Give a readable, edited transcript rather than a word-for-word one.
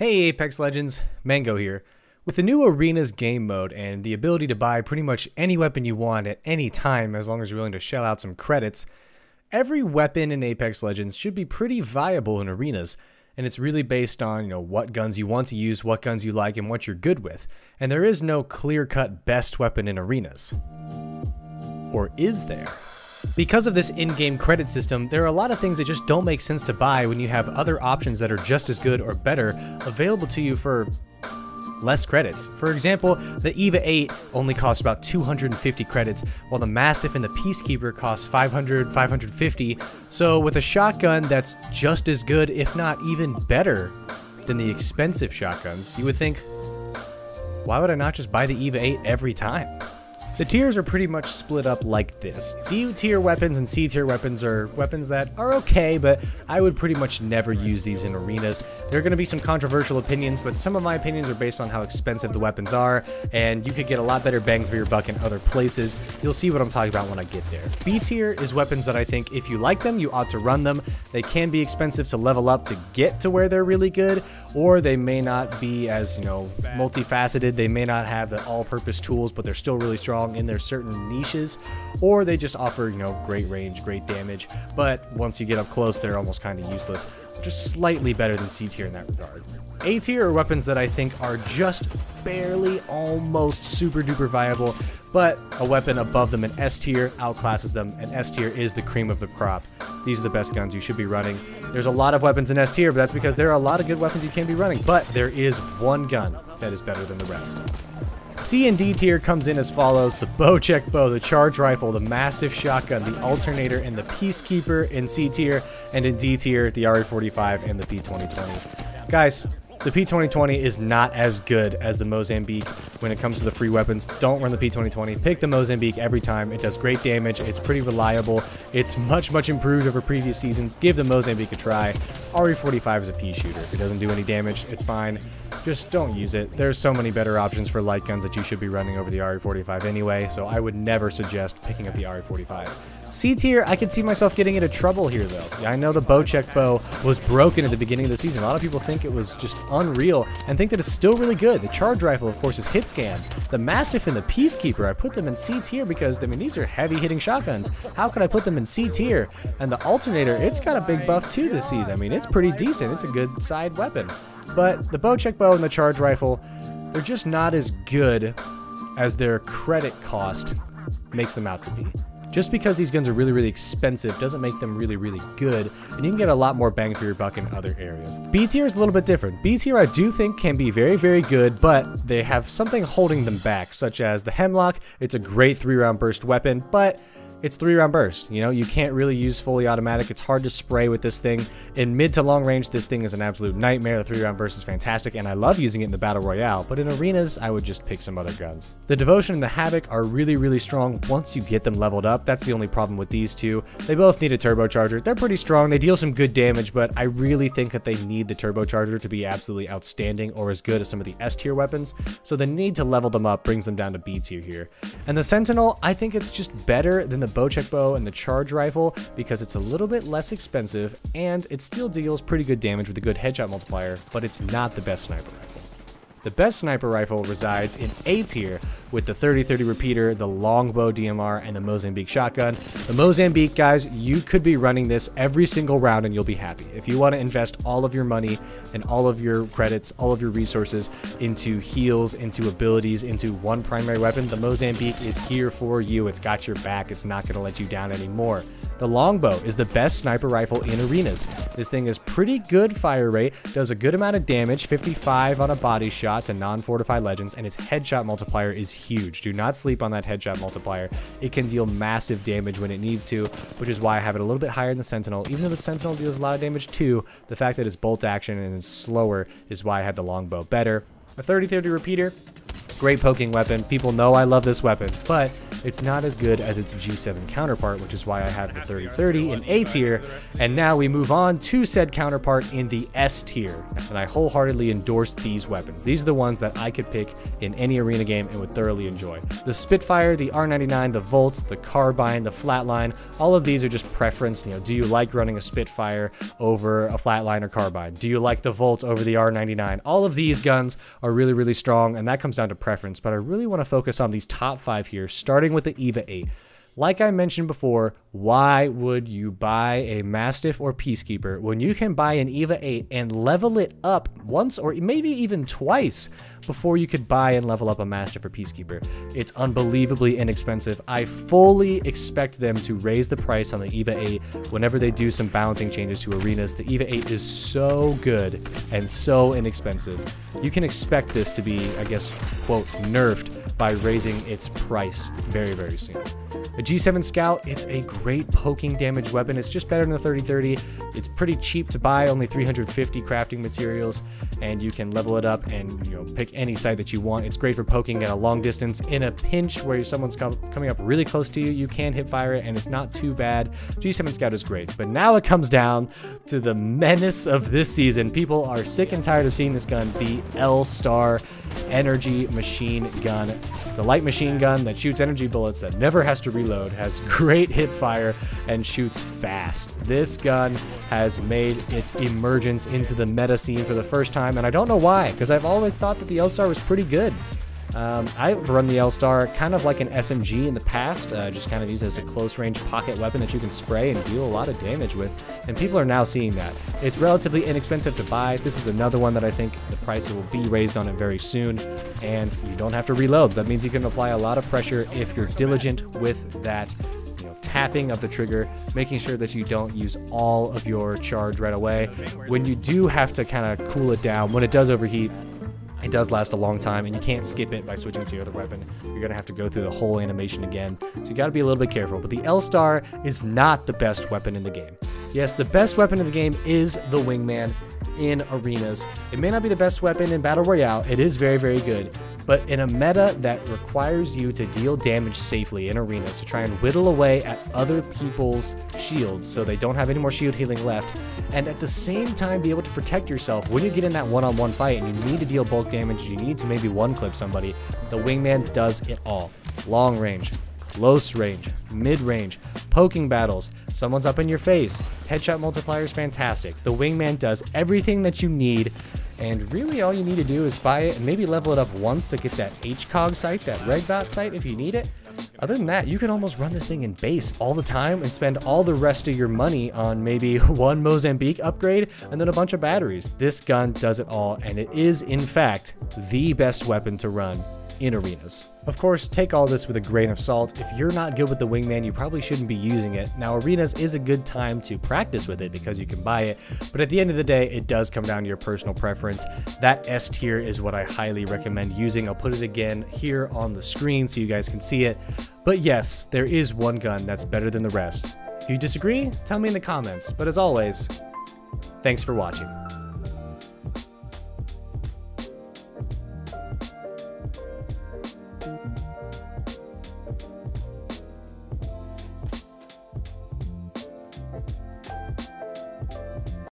Hey Apex Legends, Mango here. With the new Arenas game mode and the ability to buy pretty much any weapon you want at any time as long as you're willing to shell out some credits, every weapon in Apex Legends should be pretty viable in Arenas, and it's really based on, what guns you want to use, what guns you like, and what you're good with. And there is no clear-cut best weapon in Arenas. Or is there? Because of this in-game credit system, there are a lot of things that just don't make sense to buy when you have other options that are just as good or better available to you for less credits. For example, the EVA 8 only costs about 250 credits, while the Mastiff and the Peacekeeper costs 500, 550. So with a shotgun that's just as good, if not even better than the expensive shotguns, you would think, why would I not just buy the EVA 8 every time? The tiers are pretty much split up like this. D tier weapons and C tier weapons are weapons that are okay, but I would pretty much never use these in arenas. There are going to be some controversial opinions, but some of my opinions are based on how expensive the weapons are, and you could get a lot better bang for your buck in other places. You'll see what I'm talking about when I get there. B tier is weapons that I think if you like them, you ought to run them. They can be expensive to level up to get to where they're really good, or they may not be as, multifaceted. They may not have the all-purpose tools, but they're still really strong in their certain niches, or they just offer, great range, great damage, but once you get up close, they're almost kind of useless. Just slightly better than C tier in that regard. A tier are weapons that I think are just barely, almost super duper viable, but a weapon above them in S tier outclasses them, and S tier is the cream of the crop. These are the best guns you should be running. There's a lot of weapons in S tier, but that's because there are a lot of good weapons you can be running, but there is one gun that is better than the rest. C and D tier comes in as follows: the Bocek bow, the charge rifle, the massive shotgun, the alternator, and the Peacekeeper in C tier, and in D tier, the RE45 and the P2020. Guys, the P2020 is not as good as the Mozambique when it comes to the free weapons. Don't run the P2020. Pick the Mozambique every time. It does great damage. It's pretty reliable. It's much, much improved over previous seasons. Give the Mozambique a try. RE45 is a pea shooter. If it doesn't do any damage, it's fine. Just don't use it. There's so many better options for light guns that you should be running over the RE45 anyway, so I would never suggest picking up the RE45. C tier, I could see myself getting into trouble here, though. I know the Bocek bow was broken at the beginning of the season. A lot of people think it was just unreal and think that it's still really good. The charge rifle, of course, is hit scan. The Mastiff and the Peacekeeper, I put them in C tier because, these are heavy-hitting shotguns. How could I put them in C tier? And the alternator, it's got a big buff, too, this season. It's pretty decent. It's a good side weapon. But the Bocek bow and the charge rifle, they're just not as good as their credit cost makes them out to be. Just because these guns are really, really expensive doesn't make them really, really good, and you can get a lot more bang for your buck in other areas. B tier is a little bit different. B tier I do think can be very, very good, but they have something holding them back, such as the Hemlock. It's a great 3-round burst weapon, but it's 3-round burst. You can't really use fully automatic. It's hard to spray with this thing. In mid to long range, this thing is an absolute nightmare. The 3-round burst is fantastic, and I love using it in the Battle Royale, but in arenas, I would just pick some other guns. The Devotion and the Havoc are really, really strong once you get them leveled up. That's the only problem with these two. They both need a turbocharger. They're pretty strong. They deal some good damage, but I really think that they need the turbocharger to be absolutely outstanding or as good as some of the S tier weapons, so the need to level them up brings them down to B tier here. And the Sentinel, I think it's just better than the Bocek bow and the charge rifle because it's a little bit less expensive and it still deals pretty good damage with a good headshot multiplier, but it's not the best sniper rifle. The best sniper rifle resides in A tier with the 30-30 repeater, the longbow DMR, and the Mozambique shotgun. The Mozambique, guys, you could be running this every single round and you'll be happy. If you want to invest all of your money and all of your credits, all of your resources into heals, into abilities, into one primary weapon, the Mozambique is here for you. It's got your back. It's not going to let you down anymore. The longbow is the best sniper rifle in arenas. This thing is pretty good fire rate, does a good amount of damage, 55 on a body shot to non-fortified legends, and its headshot multiplier is huge. Do not sleep on that headshot multiplier. It can deal massive damage when it needs to, which is why I have it a little bit higher than the Sentinel. Even though the Sentinel deals a lot of damage too, the fact that it's bolt action and is slower is why I have the longbow better. A 30-30 repeater, Great poking weapon. People know I love this weapon, but it's not as good as its G7 counterpart, which is why I have the 3030 in A tier. And now we move on to said counterpart in the S tier. And I wholeheartedly endorse these weapons. These are the ones that I could pick in any arena game and would thoroughly enjoy. The Spitfire, the R99, the Volt, the Carbine, the Flatline, all of these are just preference. You know, do you like running a Spitfire over a Flatline or Carbine? Do you like the Volt over the R99? All of these guns are really, really strong, and that comes down to preference, but I really want to focus on these top 5 here, starting with the EVA 8. Like I mentioned before, why would you buy a Mastiff or Peacekeeper when you can buy an EVA 8 and level it up once or maybe even twice before you could buy and level up a Mastiff or Peacekeeper? It's unbelievably inexpensive. I fully expect them to raise the price on the EVA 8 whenever they do some balancing changes to arenas. The EVA 8 is so good and so inexpensive. You can expect this to be, I guess, quote, nerfed by raising its price very, very soon. A G7 Scout, it's a great poking damage weapon. It's just better than the 3030. It's pretty cheap to buy, only 350 crafting materials, and you can level it up and, you know, pick any site that you want. It's great for poking at a long distance. In a pinch where someone's coming up really close to you, you can hip fire it, and it's not too bad. G7 Scout is great, but now it comes down to the menace of this season. People are sick and tired of seeing this gun, the L-Star energy machine gun. It's a light machine gun that shoots energy bullets, that never has to reload, has great hip fire, and shoots fast. This gun has made its emergence into the meta scene for the first time, and I don't know why, because I've always thought that the L-Star was pretty good. I've run the L-Star kind of like an SMG in the past, just kind of used as a close-range pocket weapon that you can spray and deal a lot of damage with, and people are now seeing that. It's relatively inexpensive to buy. This is another one that I think the price will be raised on it very soon, and you don't have to reload. That means you can apply a lot of pressure if you're diligent with that, you know, tapping of the trigger, making sure that you don't use all of your charge right away. When you do have to kind of cool it down, when it does overheat, it does last a long time, and you can't skip it by switching to your other weapon. You're going to have to go through the whole animation again, so you got to be a little bit careful. But the L-Star is not the best weapon in the game. Yes, the best weapon in the game is the Wingman in arenas. It may not be the best weapon in Battle Royale. It is very, very good. But in a meta that requires you to deal damage safely in arenas, to try and whittle away at other people's shields so they don't have any more shield healing left, and at the same time be able to protect yourself when you get in that one-on-one fight and you need to deal bulk damage, you need to maybe one-clip somebody, the Wingman does it all. Long range, close range, mid-range, poking battles, someone's up in your face, headshot multiplier is fantastic. The Wingman does everything that you need, and really all you need to do is buy it and maybe level it up once to get that HCOG sight, that red dot sight if you need it. Other than that, you can almost run this thing in base all the time and spend all the rest of your money on maybe one Mozambique upgrade and then a bunch of batteries. This gun does it all, and it is, in fact, the best weapon to run in arenas. Of course, take all this with a grain of salt. If you're not good with the Wingman, you probably shouldn't be using it. Now, arenas is a good time to practice with it because you can buy it, but at the end of the day, it does come down to your personal preference. That S tier is what I highly recommend using. I'll put it again here on the screen so you guys can see it. But yes, there is one gun that's better than the rest. If you disagree, tell me in the comments. But as always, thanks for watching.